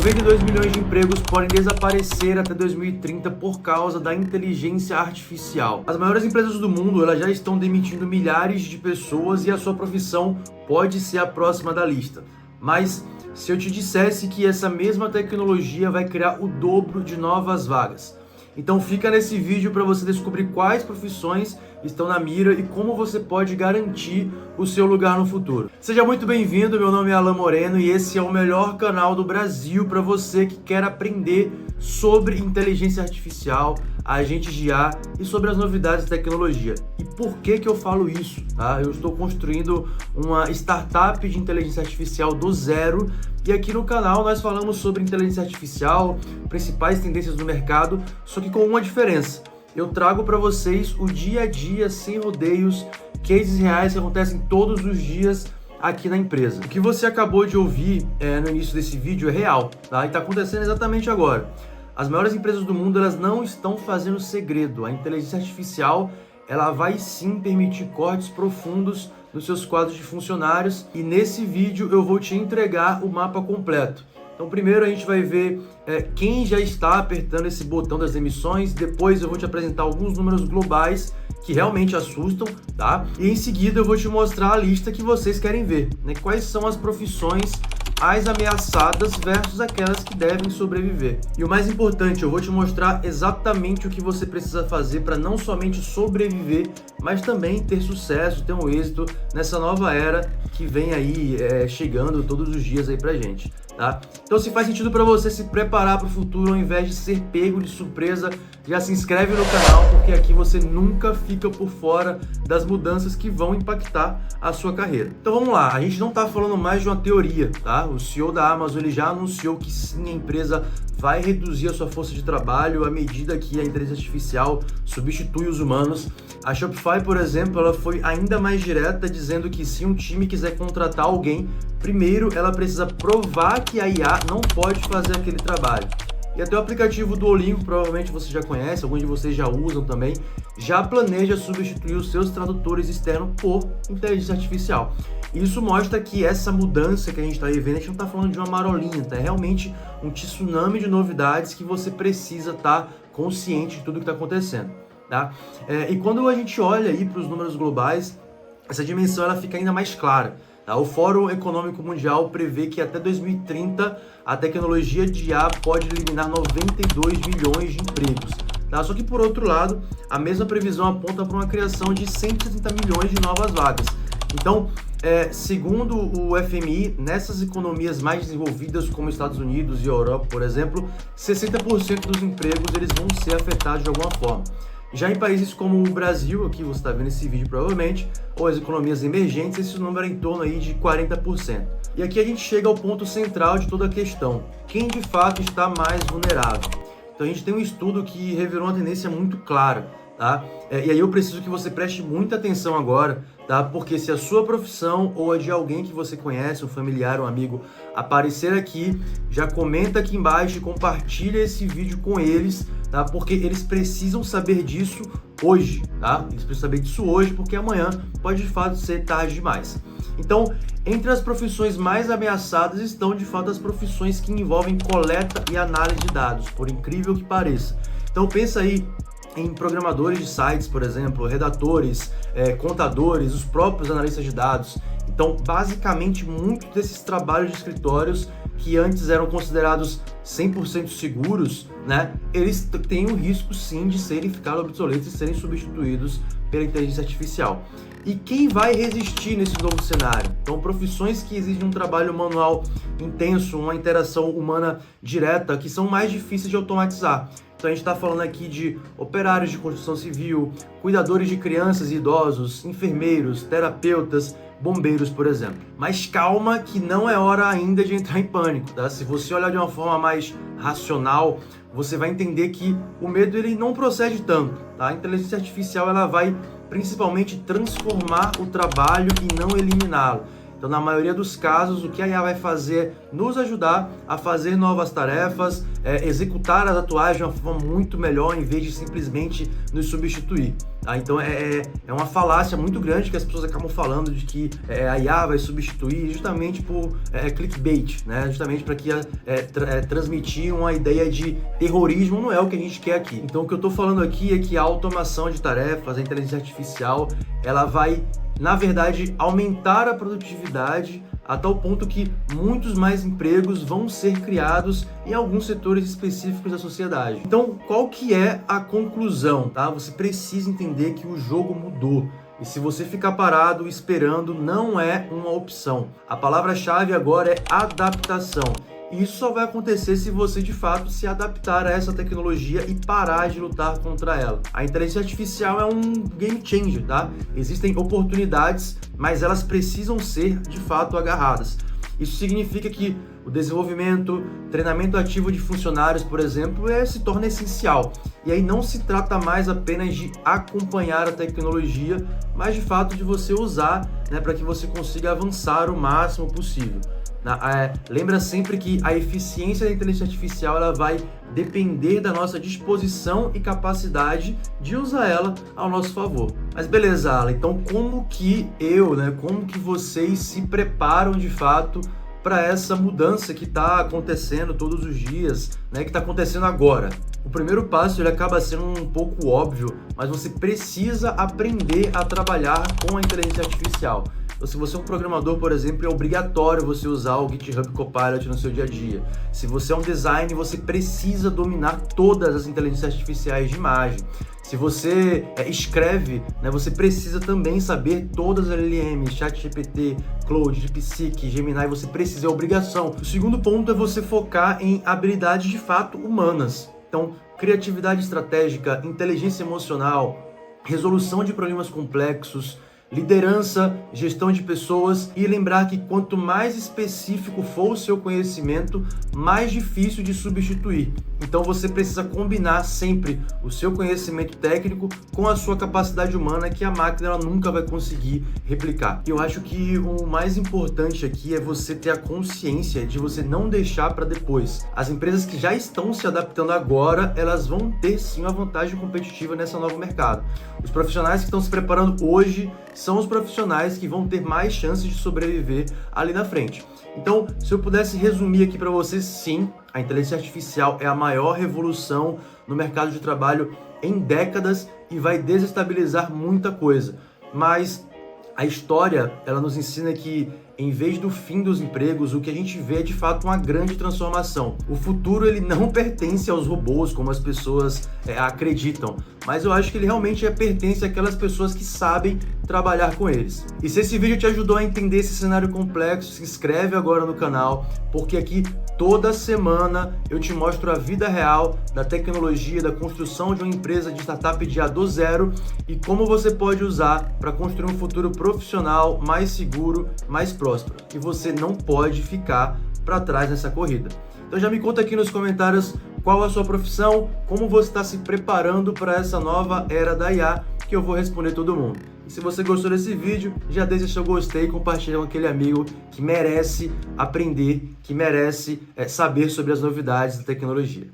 92 milhões de empregos podem desaparecer até 2030 por causa da inteligência artificial. As maiores empresas do mundo elas já estão demitindo milhares de pessoas e a sua profissão pode ser a próxima da lista. Mas se eu te dissesse que essa mesma tecnologia vai criar o dobro de novas vagas? Então fica nesse vídeo para você descobrir quais profissões estão na mira e como você pode garantir o seu lugar no futuro. Seja muito bem-vindo, meu nome é Alan Moreno e esse é o melhor canal do Brasil para você que quer aprender sobre inteligência artificial, agentes de IA e sobre as novidades da tecnologia. E por que eu falo isso? Tá? Eu estou construindo uma startup de inteligência artificial do zero e aqui no canal nós falamos sobre inteligência artificial, principais tendências do mercado, só que com uma diferença. Eu trago para vocês o dia a dia, sem rodeios, cases reais que acontecem todos os dias aqui na empresa. O que você acabou de ouvir no início desse vídeo é real, tá? E está acontecendo exatamente agora. As maiores empresas do mundo elas não estão fazendo segredo. A inteligência artificial ela vai sim permitir cortes profundos nos seus quadros de funcionários e nesse vídeo eu vou te entregar o mapa completo. Então primeiro a gente vai ver quem já está apertando esse botão das demissões, depois eu vou te apresentar alguns números globais que realmente assustam, tá? E em seguida eu vou te mostrar a lista que vocês querem ver, né? Quais são as profissões as ameaçadas versus aquelas que devem sobreviver. E o mais importante, eu vou te mostrar exatamente o que você precisa fazer para não somente sobreviver, mas também ter sucesso, ter um êxito nessa nova era que vem aí chegando todos os dias aí pra gente, tá? Então se faz sentido para você se preparar para o futuro ao invés de ser pego de surpresa, já se inscreve no canal porque aqui você nunca fica por fora das mudanças que vão impactar a sua carreira. Então vamos lá, a gente não está falando mais de uma teoria, tá? O CEO da Amazon ele já anunciou que sim, a empresa vai reduzir a sua força de trabalho à medida que a inteligência artificial substitui os humanos. A Shopify, por exemplo, ela foi ainda mais direta, dizendo que se um time quiser contratar alguém, primeiro ela precisa provar que a IA não pode fazer aquele trabalho. E até o aplicativo Duolingo, provavelmente você já conhece, alguns de vocês já usam também, já planeja substituir os seus tradutores externos por inteligência artificial. Isso mostra que essa mudança que a gente está vivendo, a gente não está falando de uma marolinha, tá? É realmente um tsunami de novidades que você precisa estar consciente de tudo que está acontecendo, tá? E quando a gente olha aí para os números globais, essa dimensão ela fica ainda mais clara. O Fórum Econômico Mundial prevê que até 2030 a tecnologia de IA pode eliminar 92 milhões de empregos. Tá? Só que, por outro lado, a mesma previsão aponta para uma criação de 170 milhões de novas vagas. Então, segundo o FMI, nessas economias mais desenvolvidas, como Estados Unidos e Europa, por exemplo, 60% dos empregos eles vão ser afetados de alguma forma. Já em países como o Brasil, aqui você está vendo esse vídeo provavelmente, ou as economias emergentes, esse número é em torno aí de 40%. E aqui a gente chega ao ponto central de toda a questão. Quem de fato está mais vulnerável? Então a gente tem um estudo que revelou uma tendência muito clara, tá? E aí eu preciso que você preste muita atenção agora, tá? Porque se a sua profissão ou a de alguém que você conhece, um familiar, um amigo, aparecer aqui, já comenta aqui embaixo e compartilha esse vídeo com eles, tá? Porque eles precisam saber disso hoje, tá? Eles precisam saber disso hoje porque amanhã pode de fato ser tarde demais. Então, entre as profissões mais ameaçadas estão de fato as profissões que envolvem coleta e análise de dados, por incrível que pareça. Então pensa aí em programadores de sites, por exemplo, redatores, contadores, os próprios analistas de dados. Então, basicamente, muitos desses trabalhos de escritórios que antes eram considerados 100% seguros, né, eles têm o risco sim de ficar obsoletos e serem substituídos pela inteligência artificial. E quem vai resistir nesse novo cenário? Então, profissões que exigem um trabalho manual intenso, uma interação humana direta, que são mais difíceis de automatizar. Então a gente está falando aqui de operários de construção civil, cuidadores de crianças e idosos, enfermeiros, terapeutas, bombeiros, por exemplo. Mas calma que não é hora ainda de entrar em pânico, tá? Se você olhar de uma forma mais racional, você vai entender que o medo ele não procede tanto, tá? A inteligência artificial ela vai principalmente transformar o trabalho e não eliminá-lo. Então, na maioria dos casos, o que a IA vai fazer nos ajudar a fazer novas tarefas, executar as atuais de uma forma muito melhor, em vez de simplesmente nos substituir. Tá? Então é uma falácia muito grande que as pessoas acabam falando de que a IA vai substituir, justamente por clickbait, né? Justamente para que transmitir uma ideia de terrorismo. Não é o que a gente quer aqui. Então o que eu estou falando aqui é que a automação de tarefas, a inteligência artificial, ela vai, na verdade, aumentar a produtividade a tal ponto que muitos mais empregos vão ser criados em alguns setores específicos da sociedade. Então, qual que é a conclusão, tá? Você precisa entender que o jogo mudou. E se você ficar parado esperando, não é uma opção. A palavra-chave agora é adaptação. E isso só vai acontecer se você, de fato, se adaptar a essa tecnologia e parar de lutar contra ela. A inteligência artificial é um game changer, tá? Existem oportunidades, mas elas precisam ser, de fato, agarradas. Isso significa que o desenvolvimento, treinamento ativo de funcionários, por exemplo, se torna essencial. E aí não se trata mais apenas de acompanhar a tecnologia, mas, de fato, de você usar, né, para que você consiga avançar o máximo possível. Lembra sempre que a eficiência da inteligência artificial ela vai depender da nossa disposição e capacidade de usar ela ao nosso favor. Mas beleza, Alan, então como que como que vocês se preparam de fato para essa mudança que está acontecendo todos os dias, né, que está acontecendo agora? O primeiro passo ele acaba sendo um pouco óbvio, mas você precisa aprender a trabalhar com a inteligência artificial. Se você é um programador, por exemplo, é obrigatório você usar o GitHub Copilot no seu dia a dia. Se você é um designer, você precisa dominar todas as inteligências artificiais de imagem. Se você escreve, né, você precisa também saber todas as LLMs, ChatGPT, Claude, DeepSeek, Gemini, você precisa, é obrigação. O segundo ponto é você focar em habilidades de fato humanas. Então, criatividade estratégica, inteligência emocional, resolução de problemas complexos, liderança, gestão de pessoas, e lembrar que quanto mais específico for o seu conhecimento, mais difícil de substituir. Então você precisa combinar sempre o seu conhecimento técnico com a sua capacidade humana, que a máquina ela nunca vai conseguir replicar. Eu acho que o mais importante aqui é você ter a consciência de você não deixar para depois. As empresas que já estão se adaptando agora, elas vão ter sim uma vantagem competitiva nesse novo mercado. Os profissionais que estão se preparando hoje são os profissionais que vão ter mais chances de sobreviver ali na frente. Então, se eu pudesse resumir aqui para vocês, sim, a inteligência artificial é a maior revolução no mercado de trabalho em décadas e vai desestabilizar muita coisa. Mas a história, ela nos ensina que, em vez do fim dos empregos, o que a gente vê é de fato uma grande transformação. O futuro ele não pertence aos robôs, como as pessoas acreditam, mas eu acho que ele realmente pertence àquelas pessoas que sabem trabalhar com eles. E se esse vídeo te ajudou a entender esse cenário complexo, se inscreve agora no canal, porque aqui toda semana eu te mostro a vida real da tecnologia, da construção de uma empresa de startup de A do zero e como você pode usar para construir um futuro profissional mais seguro, mais próspero. E você não pode ficar para trás nessa corrida. Então já me conta aqui nos comentários qual a sua profissão, como você está se preparando para essa nova era da IA, que eu vou responder todo mundo. E se você gostou desse vídeo, já deixa seu gostei e compartilha com aquele amigo que merece aprender, que merece saber sobre as novidades da tecnologia.